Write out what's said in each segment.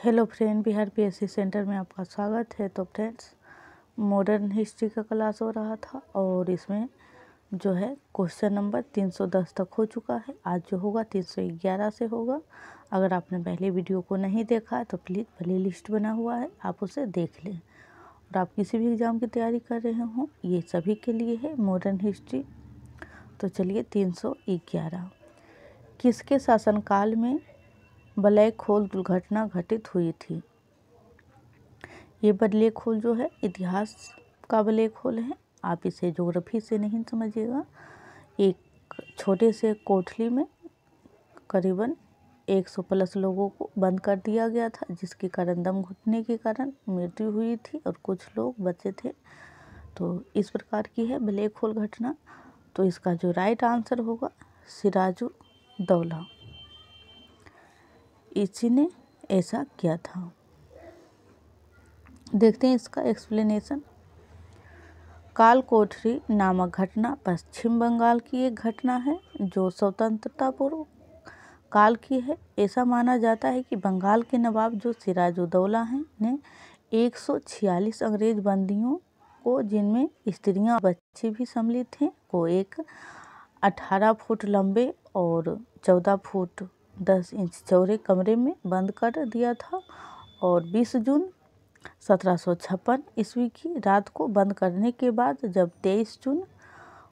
Hello friend, Bihar PSC centre में आपका स्वागत है। तो फ्रेंड्स, मॉडर्न हिस्ट्री का क्लास हो रहा था और इसमें जो है क्वेश्चन नंबर 310 तक हो चुका है। आज जो होगा 311 से होगा। अगर आपने पहले वीडियो को नहीं देखा है तो प्लीज़ प्ले लिस्ट बना हुआ है, आप उसे देख लें। और आप किसी भी एग्ज़ाम की तैयारी कर रहे हों, ये सभी के लिए है मॉडर्न हिस्ट्री। तो चलिए 311, किसके शासनकाल में ब्लैक होल दुर्घटना घटित हुई थी? ये ब्लैक होल जो है इतिहास का ब्लैक होल है, आप इसे ज्योग्राफी से नहीं समझिएगा। एक छोटे से कोठरी में करीबन 100 प्लस लोगों को बंद कर दिया गया था, जिसके कारण दम घुटने के कारण मृत्यु हुई थी और कुछ लोग बचे थे। तो इस प्रकार की है ब्लैक होल घटना। तो इसका जो राइट आंसर होगा सिराजुद्दौला, इसी ने ऐसा किया था। देखते हैं इसका एक्सप्लेनेशन। काल कोठरी नामक घटना पश्चिम बंगाल की एक घटना है जो स्वतंत्रता पूर्व काल की है। ऐसा माना जाता है कि बंगाल के नवाब जो सिराजुद्दौला हैं ने 146 अंग्रेज बंदियों को, जिनमें स्त्रियां बच्चे भी सम्मिलित थे, को एक 18 फुट लंबे और 14 फुट 10 इंच चौड़े कमरे में बंद कर दिया था। और 20 जून 1756 ईस्वी की रात को बंद करने के बाद जब 23 जून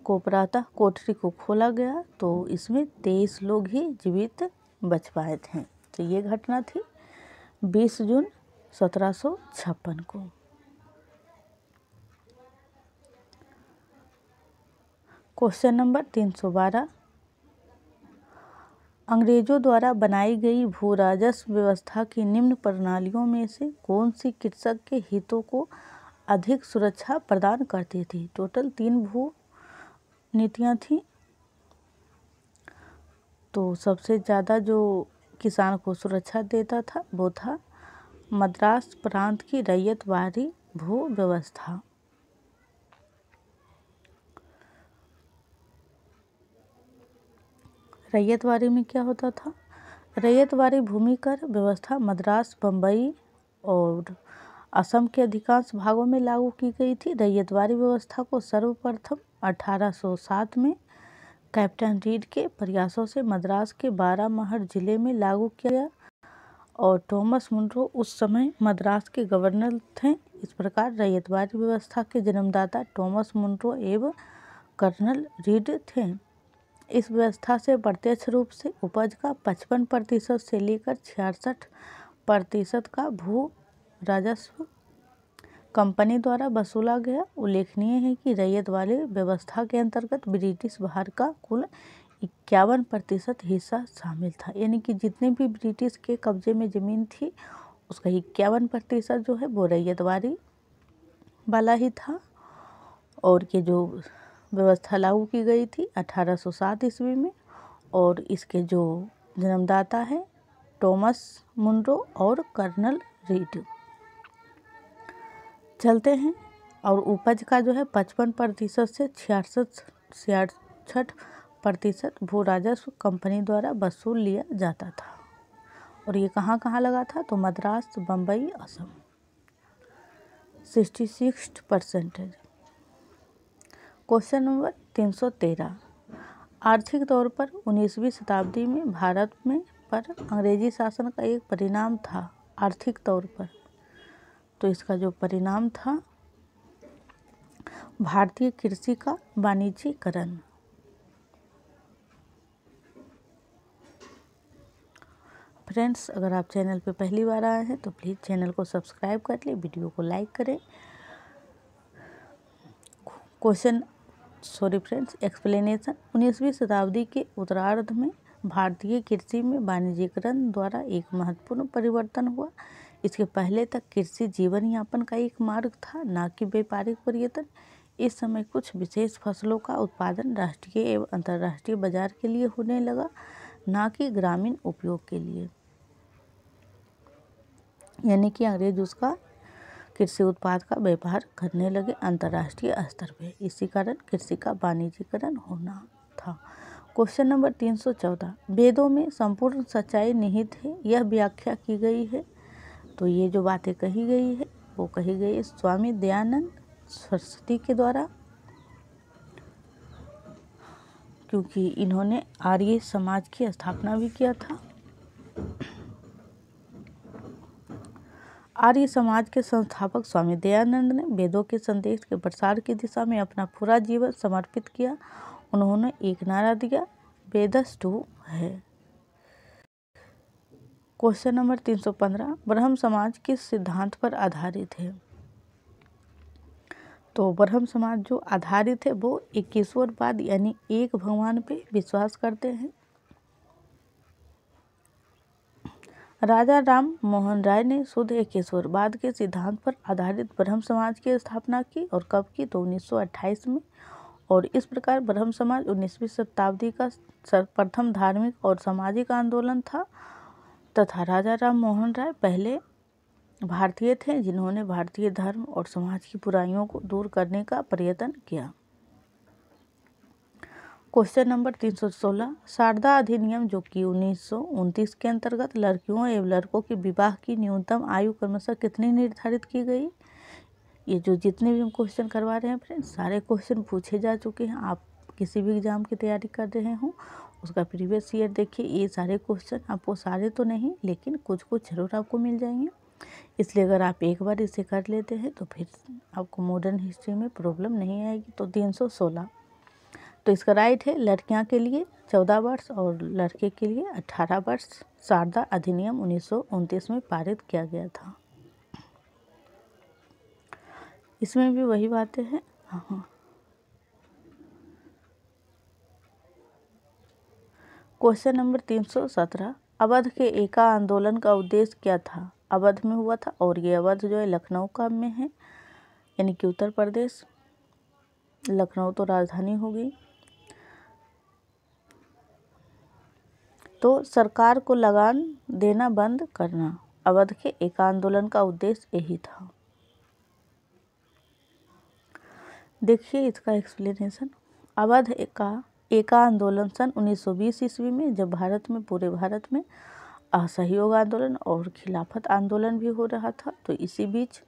को प्रातः कोठरी को खोला गया तो इसमें 23 लोग ही जीवित बच पाए थे। तो ये घटना थी 20 जून 1756 को। क्वेश्चन नंबर 312, अंग्रेजों द्वारा बनाई गई भू राजस्व व्यवस्था की निम्न प्रणालियों में से कौन सी कृषक के हितों को अधिक सुरक्षा प्रदान करती थी? टोटल 3 भू नीतियाँ थीं। तो सबसे ज़्यादा जो किसान को सुरक्षा देता था वो था मद्रास प्रांत की रैयतवारी भू व्यवस्था। रैयतवारी में क्या होता था? रैयतवारी भूमि कर व्यवस्था मद्रास, बम्बई और असम के अधिकांश भागों में लागू की गई थी। रैयतवारी व्यवस्था को सर्वप्रथम 1807 में कैप्टन रीड के प्रयासों से मद्रास के 12 जिले में लागू किया गया और थॉमस मुनरो उस समय मद्रास के गवर्नर थे। इस प्रकार रैयतवारी व्यवस्था के जन्मदाता थॉमस मुनरो एवं कर्नल रीड थे। इस व्यवस्था से प्रत्यक्ष रूप से उपज का 55% से लेकर 66% का भू राजस्व कंपनी द्वारा वसूला गया। उल्लेखनीय है कि रैयत वाली व्यवस्था के अंतर्गत ब्रिटिश भारत का कुल 51% हिस्सा शामिल था, यानी कि जितने भी ब्रिटिश के कब्जे में ज़मीन थी उसका 51% जो है वो रैयतवारी वाला ही था। और ये जो व्यवस्था लागू की गई थी 1807 ईस्वी में, और इसके जो जन्मदाता है थॉमस मुनरो और कर्नल रीड। चलते हैं। और उपज का जो है 55% से 66% भू राजस्व कंपनी द्वारा वसूल लिया जाता था। और ये कहाँ कहाँ लगा था? तो मद्रास, बम्बई, असम 66%। क्वेश्चन नंबर 313, आर्थिक तौर पर 19वीं शताब्दी में भारत में पर अंग्रेजी शासन का एक परिणाम था। आर्थिक तौर पर तो इसका जो परिणाम था भारतीय कृषि का वाणिज्यीकरण। फ्रेंड्स, अगर आप चैनल पर पहली बार आए हैं तो प्लीज़ चैनल को सब्सक्राइब कर लें, वीडियो को लाइक करें। एक्सप्लेनेशन। 19वीं शताब्दी के उत्तरार्ध में भारतीय कृषि में वाणिज्यीकरण द्वारा एक महत्वपूर्ण परिवर्तन हुआ। इसके पहले तक कृषि जीवन यापन का एक मार्ग था, न कि व्यापारिक पर्यटन। इस समय कुछ विशेष फसलों का उत्पादन राष्ट्रीय एवं अंतर्राष्ट्रीय बाजार के लिए होने लगा, न कि ग्रामीण उपयोग के लिए। यानी कि अंग्रेज उसका कृषि उत्पाद का व्यापार करने लगे अंतर्राष्ट्रीय स्तर पे। इसी कारण कृषि का वाणिज्यीकरण होना था। क्वेश्चन नंबर 314, वेदों में संपूर्ण सच्चाई निहित है, यह व्याख्या की गई है। तो ये जो बातें कही गई है वो कही गई है स्वामी दयानंद सरस्वती के द्वारा, क्योंकि इन्होंने आर्य समाज की स्थापना भी किया था। आर्य समाज के संस्थापक स्वामी दयानंद ने वेदों के संदेश के प्रसार की दिशा में अपना पूरा जीवन समर्पित किया। उन्होंने एक नारा दिया, वेदस्तु है। क्वेश्चन नंबर 315, ब्रह्म समाज किस सिद्धांत पर आधारित है? तो ब्रह्म समाज जो आधारित है वो एकेश्वरवाद यानी एक भगवान पे विश्वास करते हैं। राजा राम मोहन राय ने शुद्ध एकेश्वरवाद के सिद्धांत पर आधारित ब्रह्म समाज की स्थापना की और कब की? तो 1928 में। और इस प्रकार ब्रह्म समाज 19वीं शताब्दी का प्रथम धार्मिक और सामाजिक आंदोलन था तथा राजा राम मोहन राय पहले भारतीय थे जिन्होंने भारतीय धर्म और समाज की बुराइयों को दूर करने का प्रयत्न किया। क्वेश्चन नंबर 316, शारदा अधिनियम जो कि 1929 के अंतर्गत लड़कियों एवं लड़कों के विवाह की न्यूनतम आयु क्रमशः कितनी निर्धारित की गई? ये जो जितने भी हम क्वेश्चन करवा रहे हैं फ्रेंड्स, सारे क्वेश्चन पूछे जा चुके हैं। आप किसी भी एग्जाम की तैयारी कर रहे हो उसका प्रीवियस ईयर देखिए, ये सारे क्वेश्चन आपको, सारे तो नहीं लेकिन कुछ कुछ जरूर आपको मिल जाएंगे। इसलिए अगर आप एक बार इसे कर लेते हैं तो फिर आपको मॉडर्न हिस्ट्री में प्रॉब्लम नहीं आएगी। तो 316, तो इसका राइट है लड़कियां के लिए 14 वर्ष और लड़के के लिए 18 वर्ष शारदा अधिनियम 1929 में पारित किया गया था। इसमें भी वही बातें हैं। हाँ, क्वेश्चन नंबर 317, अवध के एका आंदोलन का उद्देश्य क्या था? अवध में हुआ था और ये अवध जो है लखनऊ का में है, यानी कि उत्तर प्रदेश, लखनऊ तो राजधानी हो गई। तो सरकार को लगान देना बंद करना, अवध के एका आंदोलन का उद्देश्य यही था। देखिए इसका एक्सप्लेनेशन, अवध एका आंदोलन सन 1920 ईस्वी में जब भारत में, पूरे भारत में असहयोग आंदोलन और खिलाफत आंदोलन भी हो रहा था, तो इसी बीच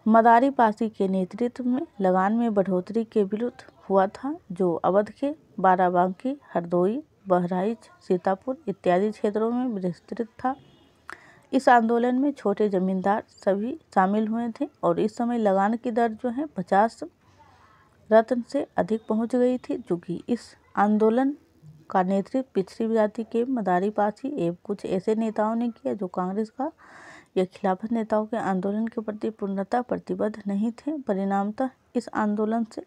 मदारी पासी के नेतृत्व में लगान में बढ़ोतरी के विरुद्ध हुआ था, जो अवध के बाराबंकी, हरदोई, बहराइच, सीतापुर इत्यादि क्षेत्रों में विस्तृत था। इस आंदोलन में छोटे जमींदार सभी शामिल हुए थे और इस समय लगान की दर जो है 50 रत्न से अधिक पहुंच गई थी, क्योंकि इस आंदोलन का नेतृत्व पिछड़ी जाति के मदारी पासी एवं कुछ ऐसे नेताओं ने किया जो कांग्रेस का या खिलाफत नेताओं के आंदोलन के प्रति पूर्णतः प्रतिबद्ध नहीं थे। परिणामतः इस आंदोलन से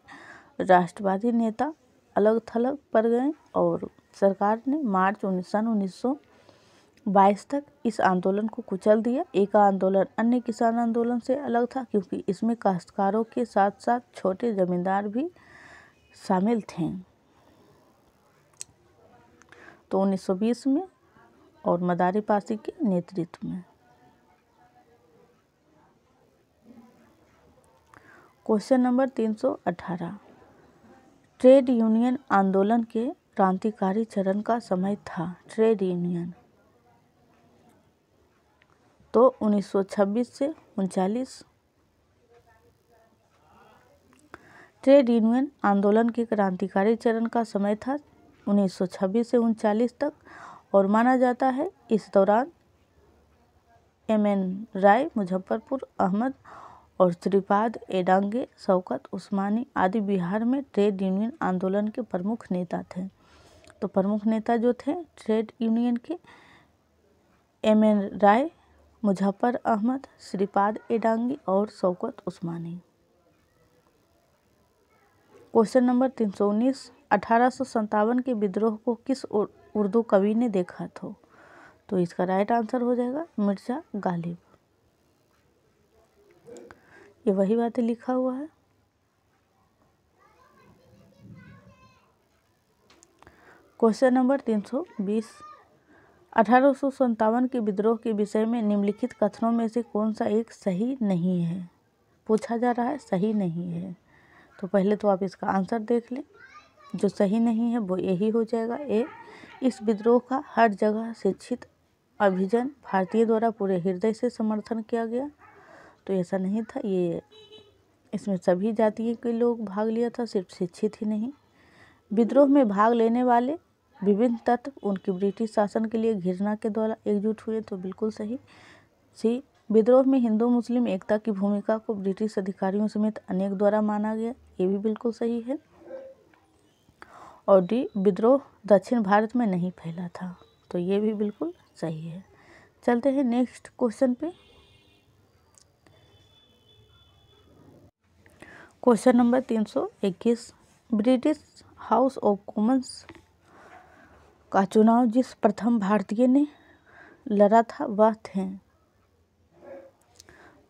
राष्ट्रवादी नेता अलग थलग पड़ गए और सरकार ने मार्च 1922 तक इस आंदोलन को कुचल दिया। एका आंदोलन अन्य किसान आंदोलन से अलग था क्योंकि इसमें काश्तकारों के साथ साथ छोटे जमींदार भी शामिल थे। तो 1920 में और मदारी पासी के नेतृत्व में। क्वेश्चन नंबर 318, ट्रेड यूनियन आंदोलन के क्रांतिकारी चरण का समय था। ट्रेड यूनियन तो 1926 से 39। ट्रेड यूनियन आंदोलन के क्रांतिकारी चरण का समय था 1926 से 39 तक और माना जाता है इस दौरान M.N. राय, मुजफ्फरपुर अहमद और श्रीपाद एडांगे, शौकत उस्मानी आदि बिहार में ट्रेड यूनियन आंदोलन के प्रमुख नेता थे। तो प्रमुख नेता जो थे ट्रेड यूनियन के M.N. राय, मुजफ्फर अहमद, श्रीपाद एडांगी और शौकत उस्मानी। क्वेश्चन नंबर 319, 1857 के विद्रोह को किस उर्दू कवि ने देखा था? तो इसका राइट आंसर हो जाएगा मिर्जा गालिब। ये वही बातें लिखा हुआ है। क्वेश्चन नंबर 320, 1857 के विद्रोह के विषय में निम्नलिखित कथनों में से कौन सा एक सही नहीं है? पूछा जा रहा है, सही नहीं है। तो पहले तो आप इसका आंसर देख लें। जो सही नहीं है वो यही हो जाएगा ए, इस विद्रोह का हर जगह शिक्षित अभिजन भारतीय द्वारा पूरे हृदय से समर्थन किया गया, तो ऐसा नहीं था। ये इसमें सभी जाति के लोग भाग लिया था, सिर्फ शिक्षित ही नहीं। विद्रोह में भाग लेने वाले विभिन्न तत्व उनकी ब्रिटिश शासन के लिए घृणा के द्वारा एकजुट हुए, तो बिल्कुल सही। सी, विद्रोह में हिंदू मुस्लिम एकता की भूमिका को ब्रिटिश अधिकारियों समेत अनेक द्वारा माना गया, ये भी बिल्कुल सही है। और डी, विद्रोह दक्षिण भारत में नहीं फैला था, तो ये भी बिल्कुल सही है। चलते हैं नेक्स्ट क्वेश्चन पे। Question number 321, British house of Commons का चुनाव जिस प्रथम भारतीय ने लड़ा था वह थे,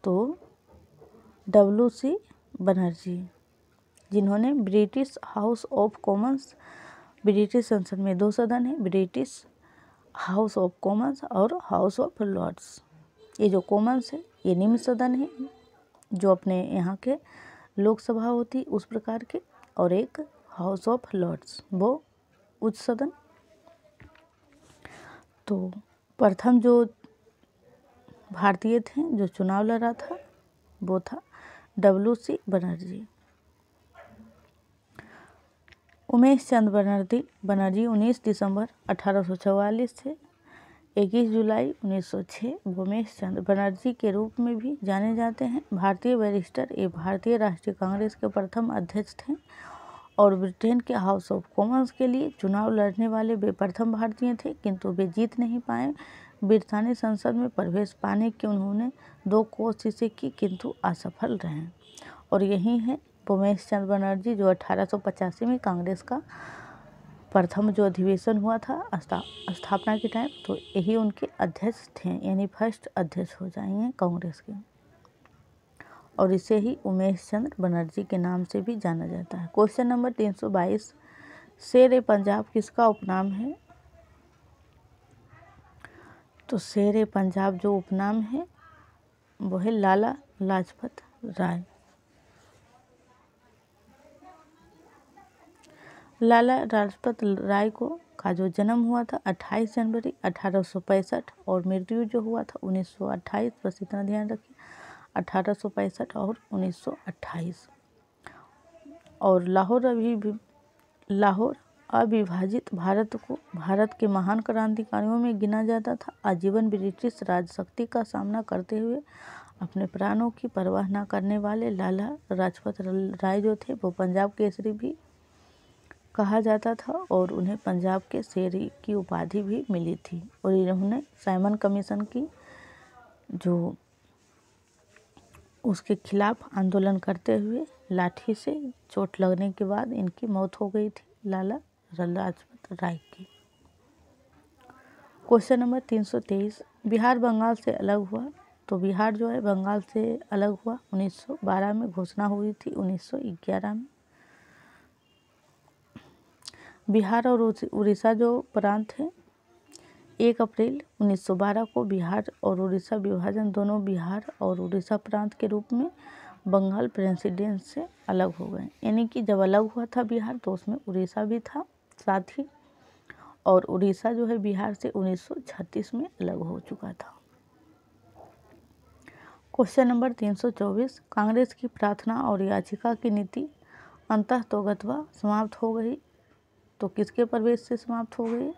तो WC बनर्जी, जिन्होंने British house of Commons, British संसद में 2 सदन है, ब्रिटिश हाउस ऑफ कॉमन्स और हाउस ऑफ लॉर्ड्स। ये जो कॉमन्स है ये निम्न सदन है, जो अपने यहाँ के लोकसभा होती उस प्रकार के, और एक हाउस ऑफ लॉर्ड्स वो उच्च सदन। तो प्रथम जो भारतीय थे जो चुनाव लड़ा था वो था WC बनर्जी। उमेश चंद बनर्जी 19 दिसंबर 1844 से 21 जुलाई 1906 उमेश चंद बनर्जी के रूप में भी जाने जाते हैं। भारतीय बैरिस्टर, ये भारतीय राष्ट्रीय कांग्रेस के प्रथम अध्यक्ष थे और ब्रिटेन के हाउस ऑफ कॉमन्स के लिए चुनाव लड़ने वाले वे प्रथम भारतीय थे, किंतु वे जीत नहीं पाए। ब्रितानी संसद में प्रवेश पाने की उन्होंने 2 कोशिशें की, किंतु असफल रहे। और यही है उमेश चंद बनर्जी जो 1885 में कांग्रेस का प्रथम जो अधिवेशन हुआ था स्थापना के टाइम, तो यही उनके अध्यक्ष थे, यानी फर्स्ट अध्यक्ष हो जाएंगे कांग्रेस के, और इसे ही उमेश चंद्र बनर्जी के नाम से भी जाना जाता है। क्वेश्चन नंबर 322, शेर पंजाब किसका उपनाम है, तो शेर पंजाब जो उपनाम है वो है लाला लाजपत राय। लाला लाजपत राय का जो जन्म हुआ था 28 जनवरी 1865 और मृत्यु जो हुआ था 1928, बस इतना ध्यान रखिए, 1865 और 1928। और लाहौर अविभाजित भारत के महान क्रांतिकारियों में गिना जाता था। आजीवन ब्रिटिश राजशक्ति का सामना करते हुए अपने प्राणों की परवाह न करने वाले लाला लाजपत राय जो थे वो पंजाब केसरी भी कहा जाता था, और उन्हें पंजाब के शेर की उपाधि भी मिली थी। और इन्होंने साइमन कमीशन की जो उसके खिलाफ आंदोलन करते हुए लाठी से चोट लगने के बाद इनकी मौत हो गई थी, लाला लाजपत राय की। क्वेश्चन नंबर 323, बिहार बंगाल से अलग हुआ, तो बिहार जो है बंगाल से अलग हुआ 1912 में, घोषणा हुई थी 1911 में। बिहार और उड़ीसा जो प्रांत है 1 अप्रैल 1912 को बिहार और उड़ीसा विभाजन दोनों बिहार और उड़ीसा प्रांत के रूप में बंगाल प्रेसिडेंस से अलग हो गए। यानी कि जब अलग हुआ था बिहार तो उसमें उड़ीसा भी था साथ ही, और उड़ीसा जो है बिहार से 1936 में अलग हो चुका था। क्वेश्चन नंबर 324, कांग्रेस की प्रार्थना और याचिका की नीति अंततोगत्वा समाप्त हो गई, तो किसके प्रवेश से समाप्त हो गई,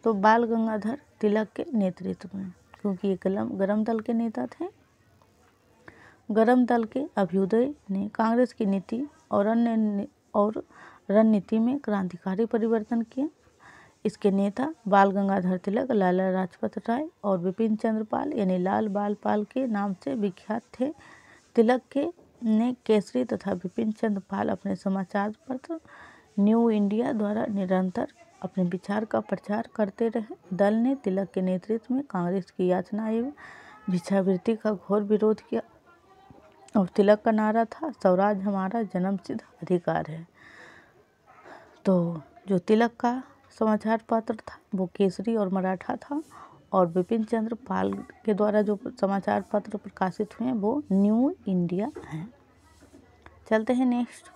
तो बाल गंगाधर तिलक के नेतृत्व में, क्योंकि ये गरम दल के नेता थे। गरम दल के अभ्युदय ने कांग्रेस की नीति और रणनीति में क्रांतिकारी परिवर्तन किए। इसके नेता बाल गंगाधर तिलक, लाला लाजपत राय और बिपिन चंद्र पाल यानी लाल बाल पाल के नाम से विख्यात थे। तिलक ने केसरी तथा बिपिन चंद्र पाल अपने समाचार पत्र न्यू इंडिया द्वारा निरंतर अपने विचार का प्रचार करते रहे। दल ने तिलक के नेतृत्व में कांग्रेस की याचना एवं भिक्षावृत्ति का घोर विरोध किया, और तिलक का नारा था स्वराज हमारा जन्मसिद्ध अधिकार है। तो जो तिलक का समाचार पत्र था वो केसरी और मराठा था, और बिपिन चंद्र पाल के द्वारा जो समाचार पत्र प्रकाशित हुए वो न्यू इंडिया हैं। चलते हैं नेक्स्ट।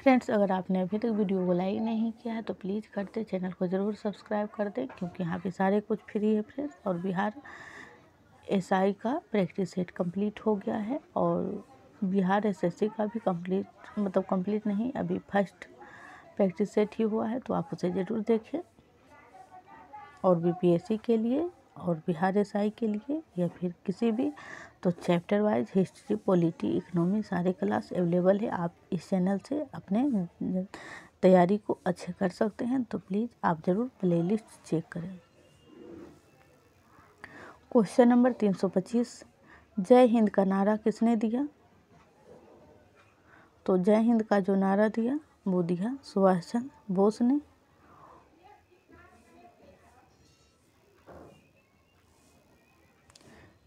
फ्रेंड्स, अगर आपने अभी तक वीडियो को लाइक नहीं किया है तो प्लीज़ कर दें, चैनल को ज़रूर सब्सक्राइब कर दें, क्योंकि यहाँ पे सारे कुछ फ्री है फ्रेंड्स। और बिहार एसआई का प्रैक्टिस सेट कंप्लीट हो गया है और बिहार एसएससी का भी कंप्लीट नहीं, अभी फर्स्ट प्रैक्टिस सेट ही हुआ है, तो आप उसे ज़रूर देखें। और बीपीएससी के लिए और बिहार एसआई के लिए या फिर किसी भी, तो chapter wise history, polity, economy सारे क्लास अवेलेबल है। आप इस चैनल से अपने तैयारी को अच्छे कर सकते हैं, तो प्लीज़ आप ज़रूर प्लेलिस्ट चेक करें। क्वेश्चन नंबर 325, जय हिंद का नारा किसने दिया? तो जय हिंद का जो नारा दिया वो दिया सुभाष चंद्र बोस ने।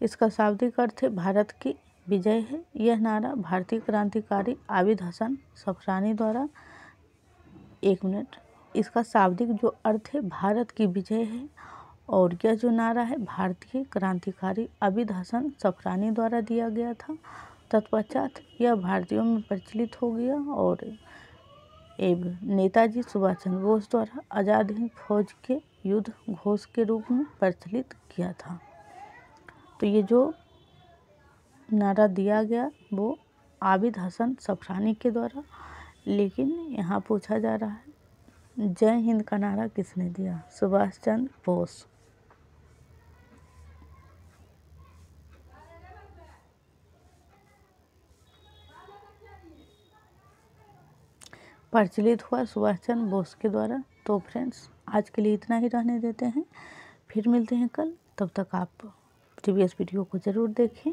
इसका शाब्दिक अर्थ है भारत की विजय है। यह नारा भारतीय क्रांतिकारी आबिद हसन सफरानी द्वारा, एक मिनट, इसका शाब्दिक जो अर्थ है भारत की विजय है, और यह जो नारा है भारतीय क्रांतिकारी आबिद हसन सफरानी द्वारा दिया गया था। तत्पश्चात यह भारतीयों में प्रचलित हो गया और नेताजी सुभाष चंद्र बोस द्वारा आज़ाद हिंद फौज के युद्ध घोष के रूप में प्रचलित किया था। तो ये जो नारा दिया गया वो आबिद हसन सफरानी के द्वारा। लेकिन यहाँ पूछा जा रहा है जय हिंद का नारा किसने दिया? सुभाष चंद्र बोस। प्रचलित हुआ सुभाष चंद्र बोस के द्वारा। तो फ्रेंड्स, आज के लिए इतना ही रहने देते हैं, फिर मिलते हैं कल। तब तक आप प्रीवियस वीडियो को ज़रूर देखें।